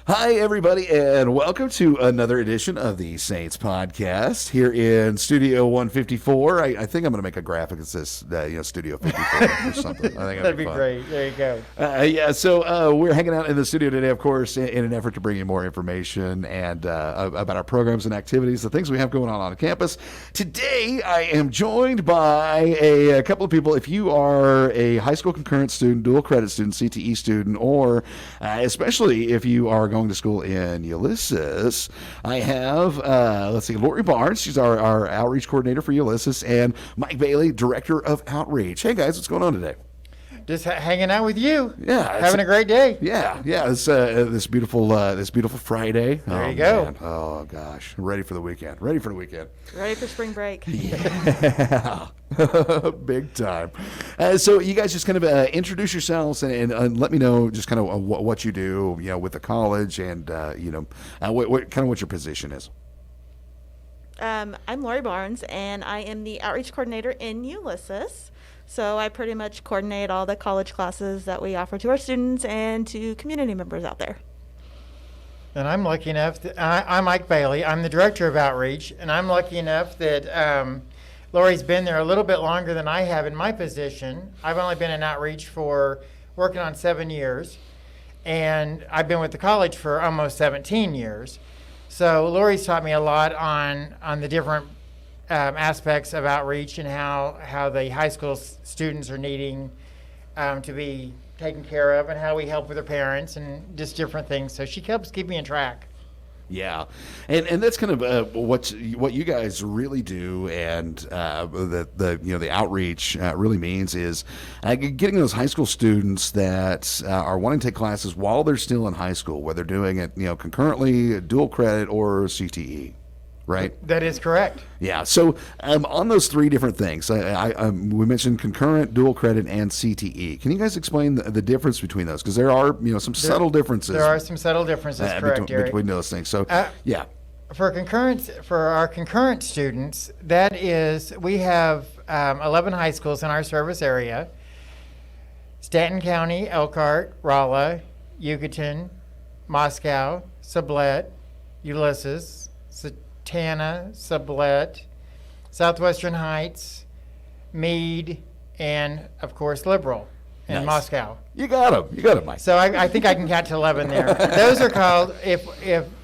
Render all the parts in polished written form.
Hi, everybody, and welcome to another edition of the Saints Podcast here in Studio 154. I think I'm going to make a graphic that says, Studio 54 or something. I think that'd be great. There you go. So we're hanging out in the studio today, of course, in an effort to bring you more information and about our programs and activities, the things we have going on campus. Today, I am joined by a couple of people. If you are a high school concurrent student, dual credit student, CTE student, or especially if you are going to school in Ulysses, I have, Lori Barnes. She's our outreach coordinator for Ulysses, and Mike Bailey, director of outreach. Hey, guys, what's going on today? Just hanging out with you. Yeah, having a great day. Yeah. It's this beautiful Friday. There you go. Man. Oh gosh, ready for the weekend. Ready for spring break. Yeah, big time. So you guys just kind of introduce yourselves and let me know just kind of what you do, with the college and what your position is. I'm Lori Barnes, and I am the outreach coordinator in Ulysses. So I pretty much coordinate all the college classes that we offer to our students and to community members out there. And I'm lucky enough I'm Mike Bailey. I'm the director of outreach, and I'm lucky enough that Lori's been there a little bit longer than I have in my position. I've only been in outreach for working on 7 years, and I've been with the college for almost 17 years. So Lori's taught me a lot on the different aspects of outreach and how the high school students are needing to be taken care of, and how we help with their parents and just different things. So she helps keep me on track. Yeah, and that's kind of what you guys really do, and the outreach really means is getting those high school students that are wanting to take classes while they're still in high school, whether they're doing it concurrently, dual credit, or CTE. Right? That is correct. Yeah. So on those three different things, we mentioned concurrent, dual credit, and CTE. Can you guys explain the difference between those? Because there are some subtle differences. There are some subtle differences, correct, between those things. So yeah. For our concurrent students, that is, we have 11 high schools in our service area: Stanton County, Elkhart, Rolla, Yucatan, Moscow, Sublette, Ulysses, Tana, Sublette, Southwestern Heights, Meade, and of course Liberal in Moscow. You got them, Mike. So I think I can count to 11 there. Those are called, if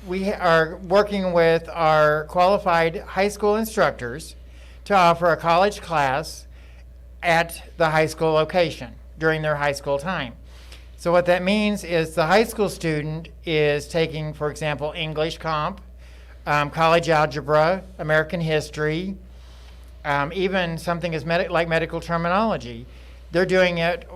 we are working with our qualified high school instructors to offer a college class at the high school location during their high school time. So what that means is the high school student is taking, for example, English comp, college algebra, American history, even something as like medical terminology. They're doing it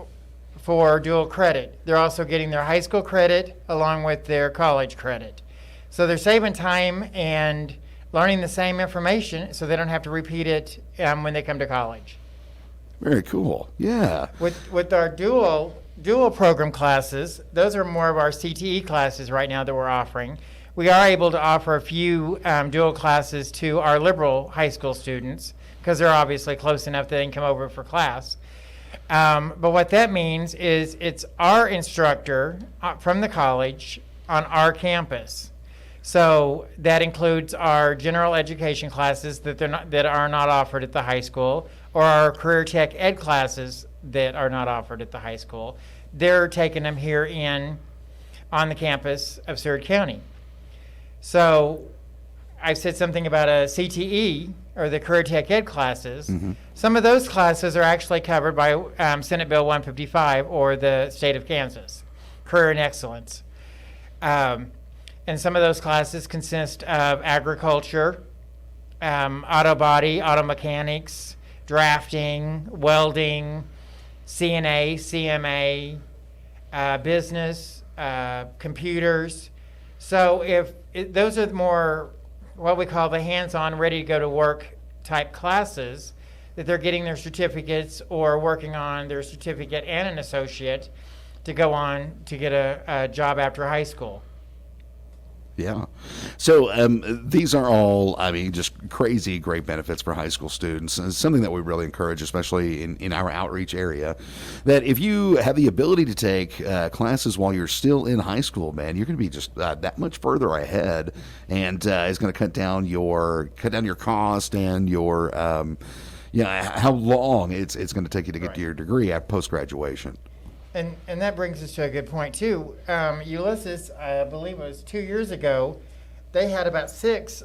for dual credit. They're also getting their high school credit along with their college credit. So they're saving time and learning the same information so they don't have to repeat it when they come to college. Very cool. Yeah. With our dual program classes, those are more of our CTE classes right now that we're offering. We are able to offer a few dual classes to our liberal high school students because they're obviously close enough that they can come over for class. But what that means is it's our instructor from the college on our campus. So that includes our general education classes that are not offered at the high school, or our career tech ed classes that are not offered at the high school. They're taking them here on the campus of Seward County. So I said something about a CTE, or the Career Tech Ed classes. Mm-hmm. Some of those classes are actually covered by Senate Bill 155 or the state of Kansas, Career in Excellence. And some of those classes consist of agriculture, auto body, auto mechanics, drafting, welding, CNA, CMA, business, computers. So those are more what we call the hands-on, ready-to-go-to-work type classes, that they're getting their certificates or working on their certificate and an associate to go on to get a job after high school. Yeah. So these are all, I mean, just crazy great benefits for high school students. And it's something that we really encourage, especially in our outreach area, that if you have the ability to take classes while you're still in high school, man, you're going to be just that much further ahead, and it's going to cut down your cost and your how long it's going to take you to get to your degree at post graduation. And that brings us to a good point, too. Ulysses, I believe it was 2 years ago, they had about 6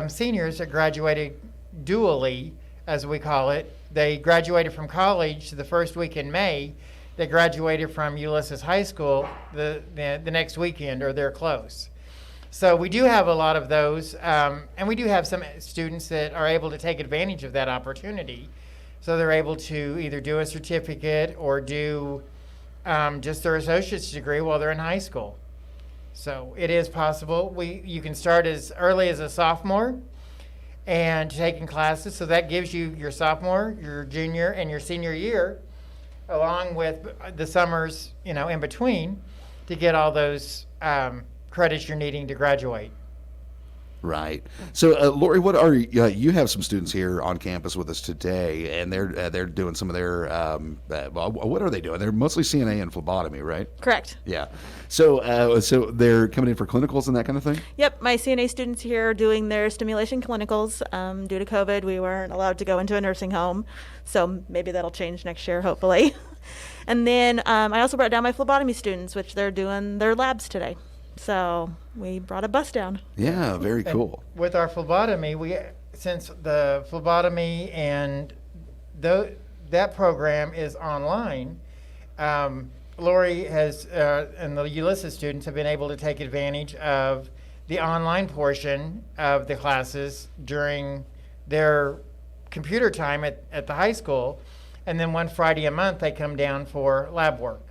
seniors that graduated dually, as we call it. They graduated from college the first week in May. They graduated from Ulysses High School the next weekend, or they're close. So we do have a lot of those, and we do have some students that are able to take advantage of that opportunity. So they're able to either do a certificate or do just their associate's degree while they're in high school. So it is possible. You can start as early as a sophomore and taking classes. So that gives you your sophomore, your junior, and your senior year, along with the summers, in between, to get all those credits you're needing to graduate. Right. So, Lori, what are you have some students here on campus with us today, and they're doing some of their what are they doing? They're mostly CNA and phlebotomy, right? Correct. Yeah. So, so they're coming in for clinicals and that kind of thing. Yep, my CNA students here are doing their stimulation clinicals. Due to COVID, we weren't allowed to go into a nursing home, so maybe that'll change next year, hopefully. And then I also brought down my phlebotomy students, which they're doing their labs today. So we brought a bus down. Yeah, very cool. And with our phlebotomy, since the phlebotomy and that program is online, Lori has and the Ulysses students have been able to take advantage of the online portion of the classes during their computer time at the high school, and then one Friday a month they come down for lab work.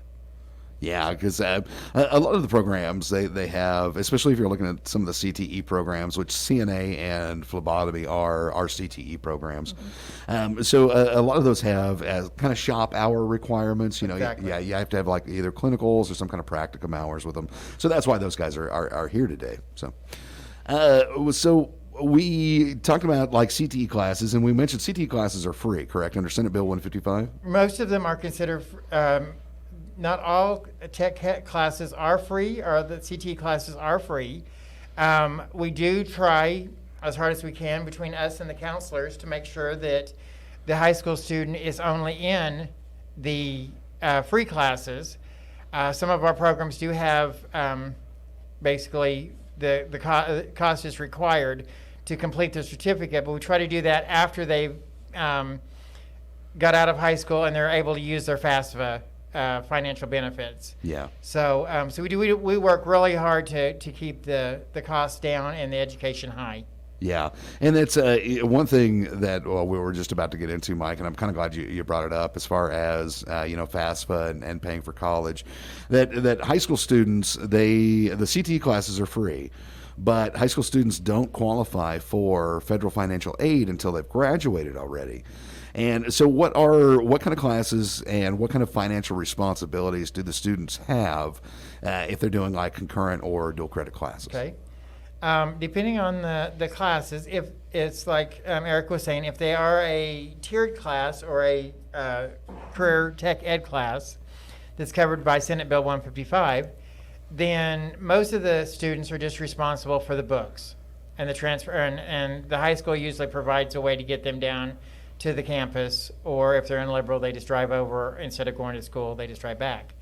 Yeah, because a lot of the programs they have, especially if you're looking at some of the CTE programs, which CNA and phlebotomy are CTE programs. Mm-hmm. So a lot of those have kind of shop hour requirements. Exactly. You have to have like either clinicals or some kind of practicum hours with them. So that's why those guys are here today. So, we talked about like CTE classes, and we mentioned CTE classes are free, correct? Under Senate Bill 155? Most of them are considered not all tech classes are free, or the CTE classes are free. We do try as hard as we can between us and the counselors to make sure that the high school student is only in the free classes. Some of our programs do have basically the cost is required to complete the certificate, but we try to do that after they've got out of high school and they're able to use their FAFSA financial benefits. Yeah. So we work really hard to keep the costs down and the education high. Yeah, and it's one thing that we were just about to get into, Mike, and I'm kind of glad you brought it up as far as FAFSA and paying for college. That high school students, the CTE classes are free, but high school students don't qualify for federal financial aid until they've graduated already. And so what kind of classes and what kind of financial responsibilities do the students have if they're doing like concurrent or dual credit classes? Okay. Depending on the classes, if it's like Eric was saying, if they are a tiered class or a career tech ed class that's covered by Senate Bill 155, then most of the students are just responsible for the books and the transfer, and the high school usually provides a way to get them down to the campus, or if they're in liberal, they just drive over. Instead of going to school, they just drive back.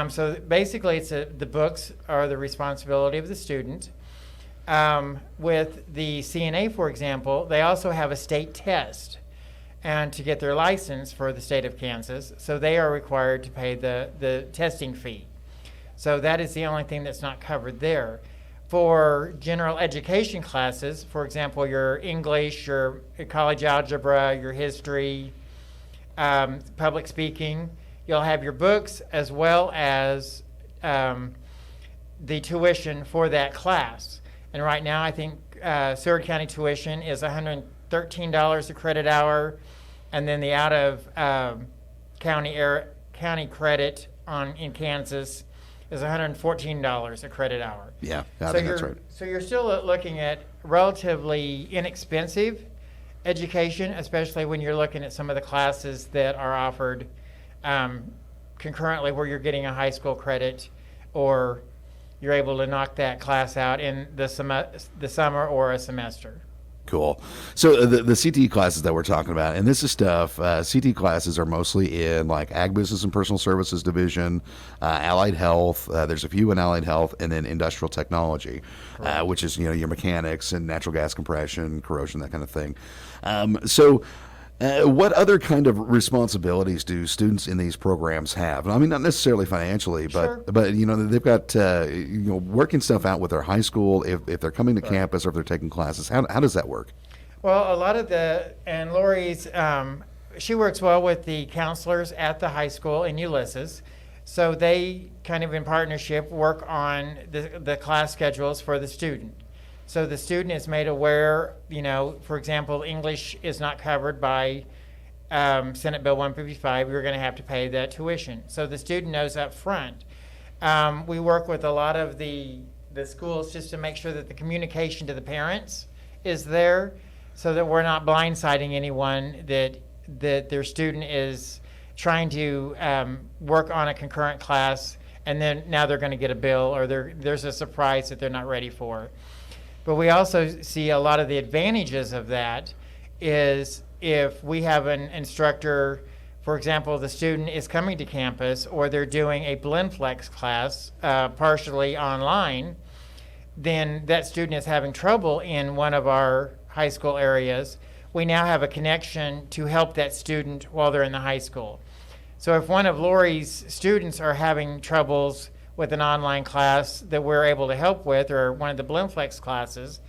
So basically, the books are the responsibility of the student. With the CNA, for example, they also have a state test and to get their license for the state of Kansas, so they are required to pay the testing fee. So that is the only thing that's not covered there. For general education classes, for example, your English, your college algebra, your history, public speaking, you'll have your books as well as the tuition for that class. And right now, I think Seward County tuition is $113 a credit hour, and then the out-of-county credit in Kansas is $114 a credit hour. Yeah, I think that's right. So you're still looking at relatively inexpensive education, especially when you're looking at some of the classes that are offered concurrently, where you're getting a high school credit, or you're able to knock that class out in the summer or a semester. Cool. So the CTE classes that we're talking about, and this is stuff, CTE classes are mostly in like Ag Business and Personal Services Division, Allied Health, there's a few in Allied Health, and then Industrial Technology, which is, your mechanics and natural gas compression, corrosion, that kind of thing. What other kind of responsibilities do students in these programs have? I mean, not necessarily financially, but Sure. but they've got working stuff out with their high school. If they're coming to campus or if they're taking classes, how does that work? Well, a lot of and Lori's, she works well with the counselors at the high school in Ulysses. So they kind of in partnership work on the class schedules for the student. So the student is made aware, for example, English is not covered by Senate Bill 155. You're going to have to pay that tuition. So the student knows up front. We work with a lot of the schools just to make sure that the communication to the parents is there, so that we're not blindsiding anyone that their student is trying to work on a concurrent class, and then now they're going to get a bill, or there's a surprise that they're not ready for. But we also see a lot of the advantages of that is if we have an instructor, for example, the student is coming to campus, or they're doing a BlendFlex class partially online, then that student is having trouble in one of our high school areas. We now have a connection to help that student while they're in the high school. So if one of Lori's students are having troubles with an online class that we're able to help with, or one of the BlendFlex classes,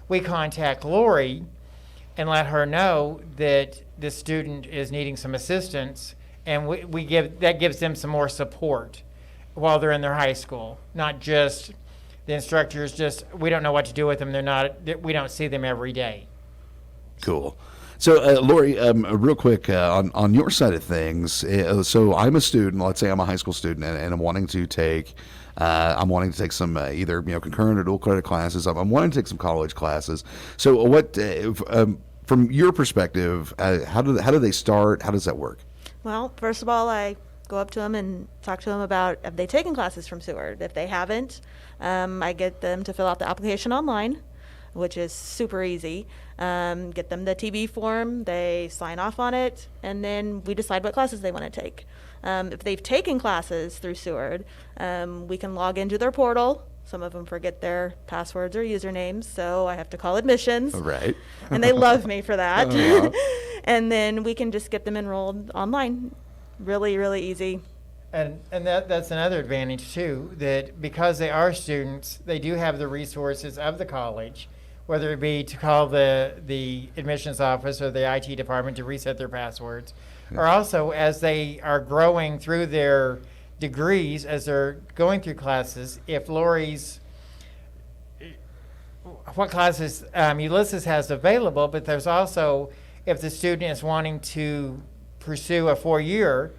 we contact Lori and let her know that the student is needing some assistance, and that gives them some more support while they're in their high school. Not just the instructors, we don't know what to do with them. We don't see them every day. Cool. So, Lori, real quick, on your side of things, so I'm a student, let's say I'm a high school student, and I'm wanting to take some either concurrent or dual credit classes. I'm wanting to take some college classes. So, what from your perspective, how do they start? How does that work? Well, first of all, I go up to them and talk to them about, have they taken classes from Seward? If they haven't, I get them to fill out the application online, which is super easy. Get them the TB form, they sign off on it, and then we decide what classes they want to take. If they've taken classes through Seward, we can log into their portal. Some of them forget their passwords or usernames, so I have to call admissions. Right. And they love me for that. Uh-huh. And then we can just get them enrolled online. Really, really easy. And that's another advantage too, that because they are students, they do have the resources of the college, whether it be to call the admissions office or the IT department to reset their passwords, or also as they are growing through their degrees, as they're going through classes, if what classes Ulysses has available, but there's also, if the student is wanting to pursue a 4-year,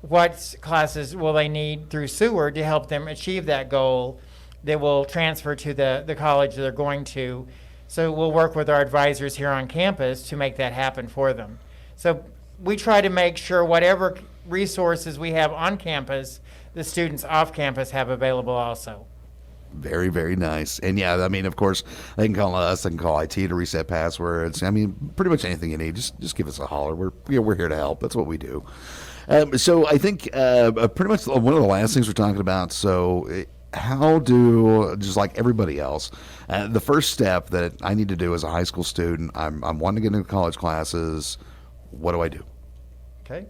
what classes will they need through Seward to help them achieve that goal that will transfer to the college they're going to. So we'll work with our advisors here on campus to make that happen for them. So we try to make sure whatever resources we have on campus, the students off campus have available also. Very, very nice. And yeah, I mean, of course, they can call us, they can call IT to reset passwords. I mean, pretty much anything you need, just give us a holler. We're here to help. That's what we do. So I think pretty much one of the last things we're talking about, so how do, just like everybody else, the first step that I need to do as a high school student, I'm wanting to get into college classes, what do I do? Okay.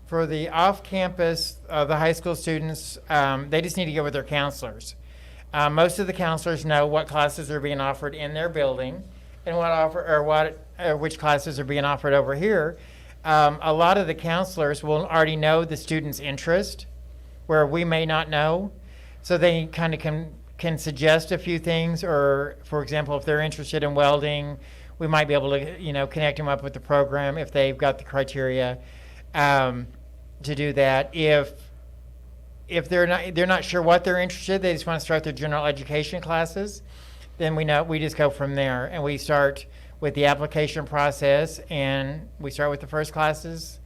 For the off-campus, the high school students, they just need to go with their counselors. Most of the counselors know what classes are being offered in their building and which classes are being offered over here. A lot of the counselors will already know the student's interest, where we may not know. So they kind of can suggest a few things, or, for example, if they're interested in welding, we might be able to, connect them up with the program if they've got the criteria. to do that. If they're not sure what they're interested, they just want to start their general education classes, then we just go from there, and we start with the application process, and we start with the first classes,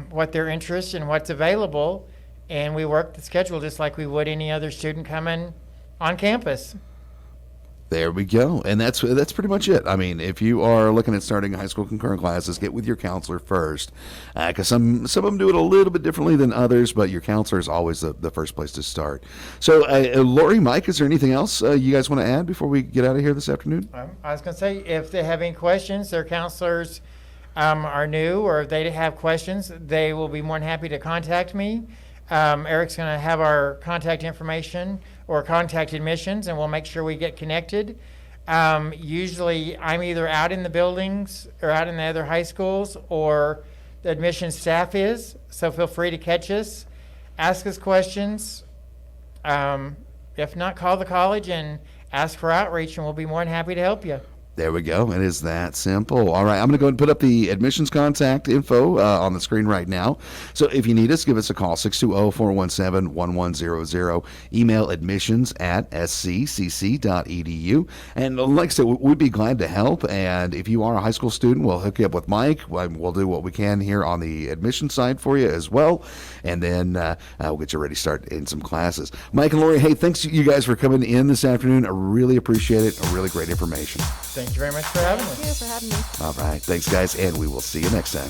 what their interest and what's available, and we work the schedule just like we would any other student coming on campus. There we go. And that's pretty much it. I mean, if you are looking at starting high school concurrent classes, get with your counselor first, because some of them do it a little bit differently than others, but your counselor is always the first place to start. So, Lori, Mike, is there anything else you guys want to add before we get out of here this afternoon? I was going to say, if they have any questions, their counselors are new, or if they have questions, they will be more than happy to contact me. Eric's going to have our contact information or contact admissions, and we'll make sure we get connected. Usually I'm either out in the buildings or out in the other high schools, or the admissions staff is, so feel free to catch us, ask us questions. If not, call the college and ask for outreach, and we'll be more than happy to help you. There we go. It is that simple. All right. I'm going to go ahead and put up the admissions contact info on the screen right now. So if you need us, give us a call, 620-417-1100. Email admissions@scccc.edu. And like I said, we'd be glad to help. And if you are a high school student, we'll hook you up with Mike. We'll do what we can here on the admission side for you as well. And then we'll get you ready to start in some classes. Mike and Lori, hey, thanks you guys for coming in this afternoon. I really appreciate it. Really great information. Thank you very much for having us. Thank you for having me. All right. Thanks, guys. And we will see you next time.